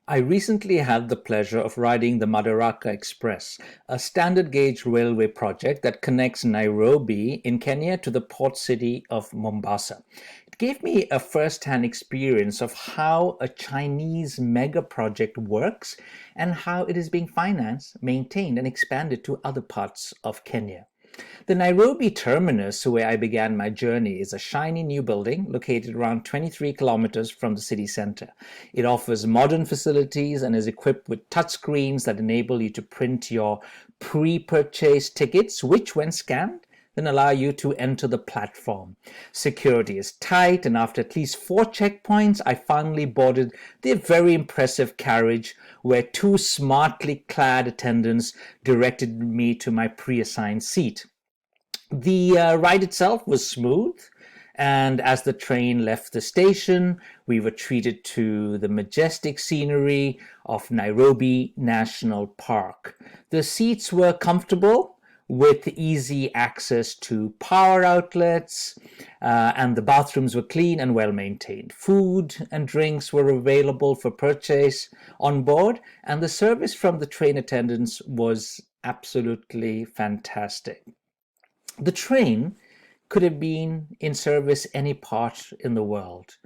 I recently had the pleasure of riding the Madaraka Express, a standard gauge railway project that connects Nairobi in Kenya to the port city of Mombasa. It gave me a first-hand experience of how a Chinese mega project works and how it is being financed, maintained, and expanded to other parts of Kenya. The Nairobi terminus, where I began my journey, is a shiny new building located around 23 kilometers from the city center. It offers modern facilities and is equipped with touchscreens that enable you to print your pre-purchase tickets, which, when scanned, then allow you to enter the platform. Security is tight, and after at least 4 checkpoints, I finally boarded the very impressive carriage where two smartly clad attendants directed me to my pre-assigned seat. The ride itself was smooth, and as the train left the station, we were treated to the majestic scenery of Nairobi National Park. The seats were comfortable with easy access to power outlets, and the bathrooms were clean and well maintained. Food and drinks were available for purchase on board, and the service from the train attendants was absolutely fantastic. The train could have been in service any part in the world.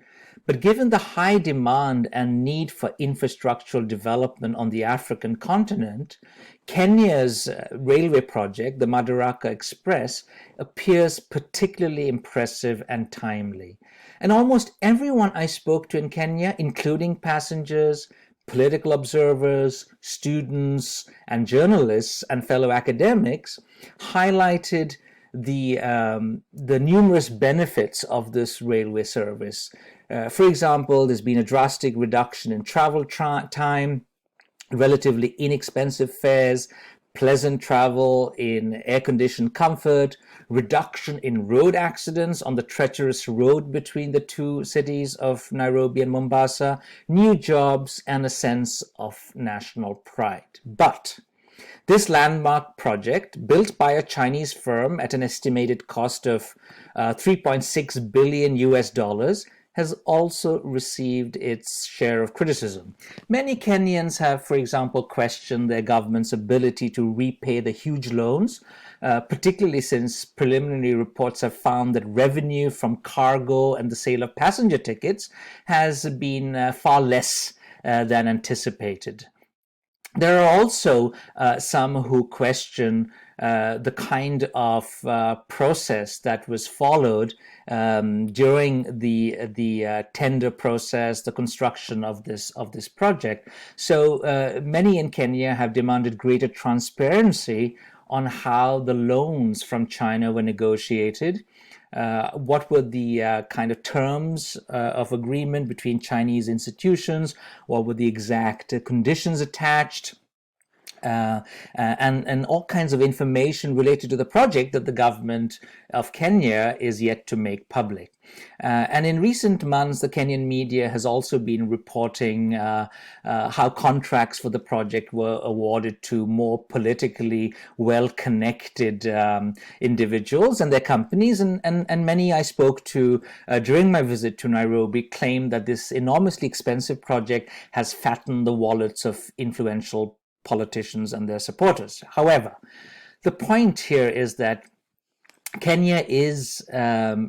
But given the high demand and need for infrastructural development on the African continent, Kenya's railway project, the Madaraka Express, appears particularly impressive and timely. And almost everyone I spoke to in Kenya, including passengers, political observers, students, and journalists and fellow academics, highlighted the numerous benefits of this railway service. For example, there's been a drastic reduction in travel time, relatively inexpensive fares, pleasant travel in air-conditioned comfort, reduction in road accidents on the treacherous road between the two cities of Nairobi and Mombasa, new jobs, and a sense of national pride. But this landmark project, built by a Chinese firm at an estimated cost of 3.6 billion US dollars, has also received its share of criticism. Many Kenyans have, for example, questioned their government's ability to repay the huge loans, particularly since preliminary reports have found that revenue from cargo and the sale of passenger tickets has been far less than anticipated. There are also some who question the kind of process that was followed during the tender process, the construction of this project. So many in Kenya have demanded greater transparency on how the loans from China were negotiated. What were the kind of terms of agreement between Chinese institutions? What were the exact conditions attached? And all kinds of information related to the project that the government of Kenya is yet to make public. And in recent months, the Kenyan media has also been reporting how contracts for the project were awarded to more politically well-connected individuals and their companies. And many I spoke to during my visit to Nairobi claimed that this enormously expensive project has fattened the wallets of influential politicians and their supporters. However, the point here is that Kenya is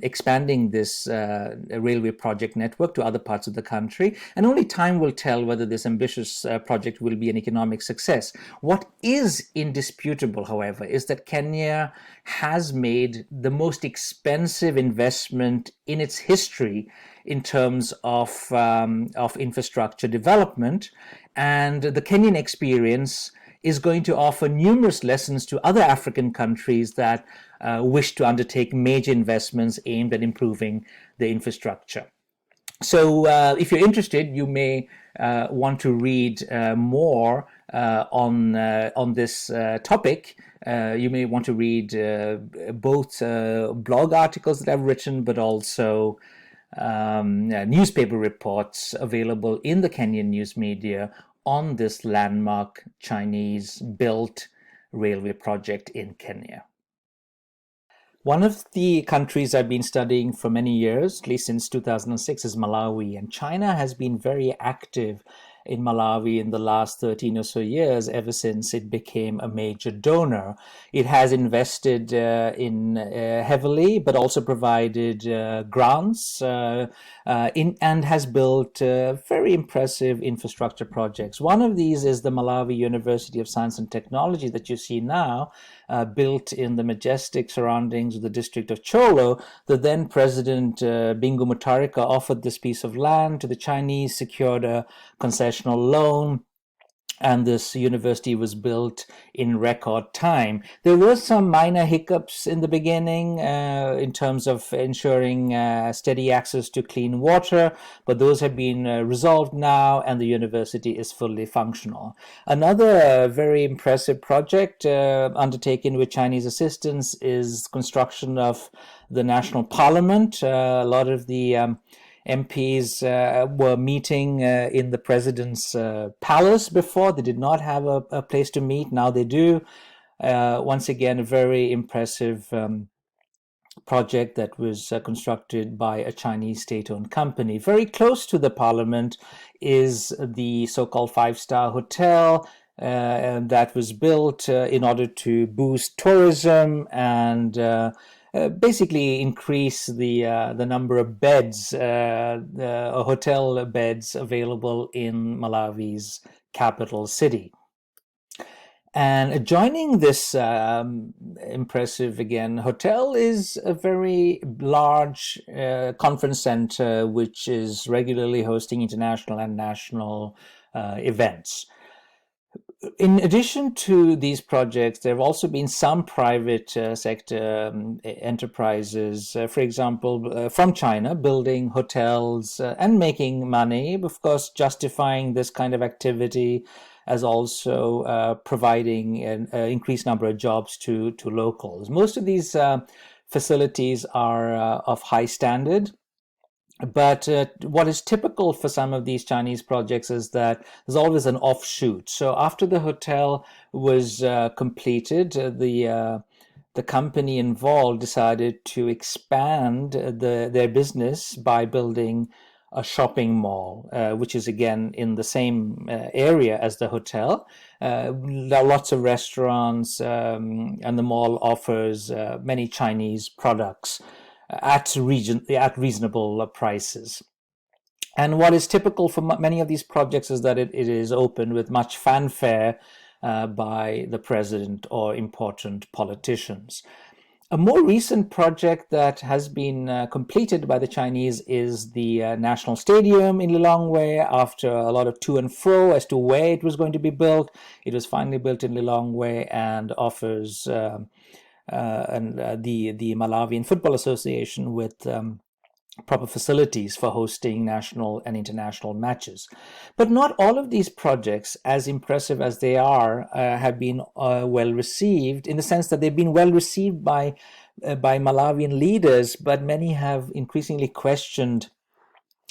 expanding this railway project network to other parts of the country, and only time will tell whether this ambitious project will be an economic success. What is indisputable, however, is that Kenya has made the most expensive investment in its history in terms of infrastructure development, and the Kenyan experience is going to offer numerous lessons to other African countries that wish to undertake major investments aimed at improving the infrastructure. So if you're interested, you may want to read more on this topic. You may want to read both blog articles that I've written, but also newspaper reports available in the Kenyan news media on this landmark Chinese-built railway project in Kenya. One of the countries I've been studying for many years, at least since 2006, is Malawi, and China has been very active in Malawi in the last 13 or so years, ever since it became a major donor. It has invested in heavily, but also provided grants and has built very impressive infrastructure projects. One of these is the Malawi University of Science and Technology that you see now, built in the majestic surroundings of the district of Cholo. The then president, Bingu Mutharika, offered this piece of land to the Chinese, secured a concessional loan, and this university was built in record time. There were some minor hiccups in the beginning in terms of ensuring steady access to clean water, but those have been resolved now, and the university is fully functional. Another very impressive project undertaken with Chinese assistance is construction of the National Parliament. A lot of the MPs were meeting in the president's palace before. They did not have a place to meet. Now they do. Once again, a very impressive project that was constructed by a Chinese state-owned company. Very close to the parliament is the so-called five-star hotel that was built in order to boost tourism and basically increase the number of beds, hotel beds available in Malawi's capital city. And adjoining this impressive, again, hotel is a very large conference center, which is regularly hosting international and national events. In addition to these projects, there have also been some private sector enterprises, for example, from China, building hotels and making money, of course, justifying this kind of activity as also providing an increased number of jobs to locals. Most of these facilities are of high standard. But what is typical for some of these Chinese projects is that there's always an offshoot. So after the hotel was completed, the company involved decided to expand their business by building a shopping mall, which is again in the same area as the hotel. There are lots of restaurants, and the mall offers many Chinese products at reasonable prices. And what is typical for many of these projects is that it is opened with much fanfare by the president or important politicians. A more recent project that has been completed by the Chinese is the National Stadium in Lilongwe. After a lot of to and fro as to where it was going to be built, it was finally built in Lilongwe and offers the Malawian Football Association with proper facilities for hosting national and international matches. But not all of these projects, as impressive as they are, have been well received, in the sense that they've been well received by Malawian leaders, but many have increasingly questioned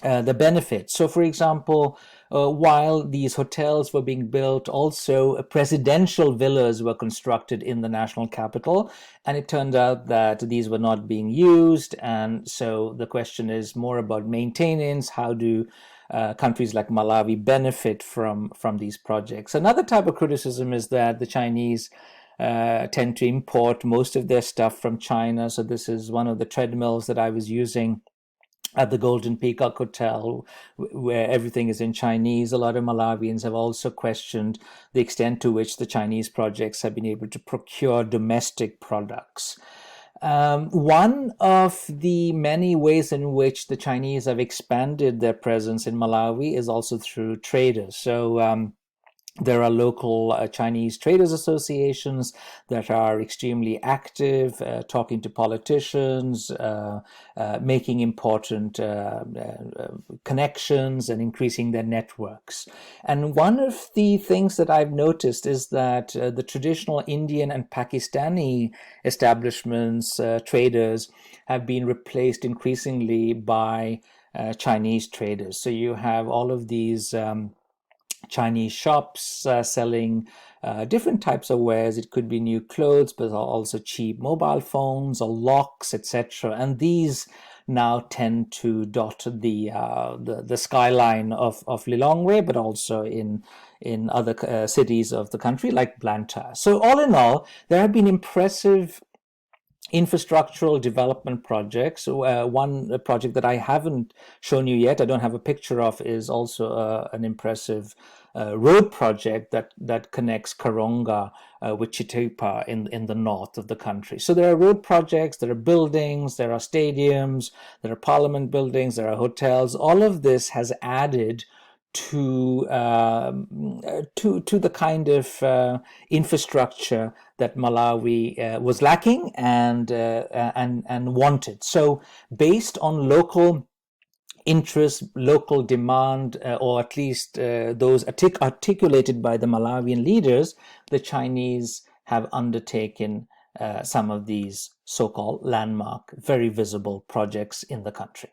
the benefits. So, for example, while these hotels were being built, also presidential villas were constructed in the national capital, and it turned out that these were not being used. And so the question is more about maintenance. How do countries like Malawi benefit from these projects? Another type of criticism is that the Chinese tend to import most of their stuff from China. So this is one of the treadmills that I was using at the Golden Peacock Hotel, where everything is in Chinese. A lot of Malawians have also questioned the extent to which the Chinese projects have been able to procure domestic products. One of the many ways in which the Chinese have expanded their presence in Malawi is also through traders. So there are local Chinese traders associations that are extremely active, talking to politicians, making important connections and increasing their networks. And one of the things that I've noticed is that the traditional Indian and Pakistani establishments, traders, have been replaced increasingly by Chinese traders. So you have all of these Chinese shops selling different types of wares. It could be new clothes, but also cheap mobile phones or locks, etc. And these now tend to dot the skyline of Lilongwe, but also in other cities of the country like Blantyre. So all in all, there have been impressive infrastructural development projects. One project that I haven't shown you yet, I don't have a picture of, is also an impressive road project that connects Karonga with Chitipa in the north of the country. So there are road projects, there are buildings, there are stadiums, there are parliament buildings, there are hotels. All of this has added to the kind of infrastructure that Malawi was lacking and wanted. So, based on local interest, local demand, or at least those articulated by the Malawian leaders, the Chinese have undertaken some of these so-called landmark, very visible projects in the country.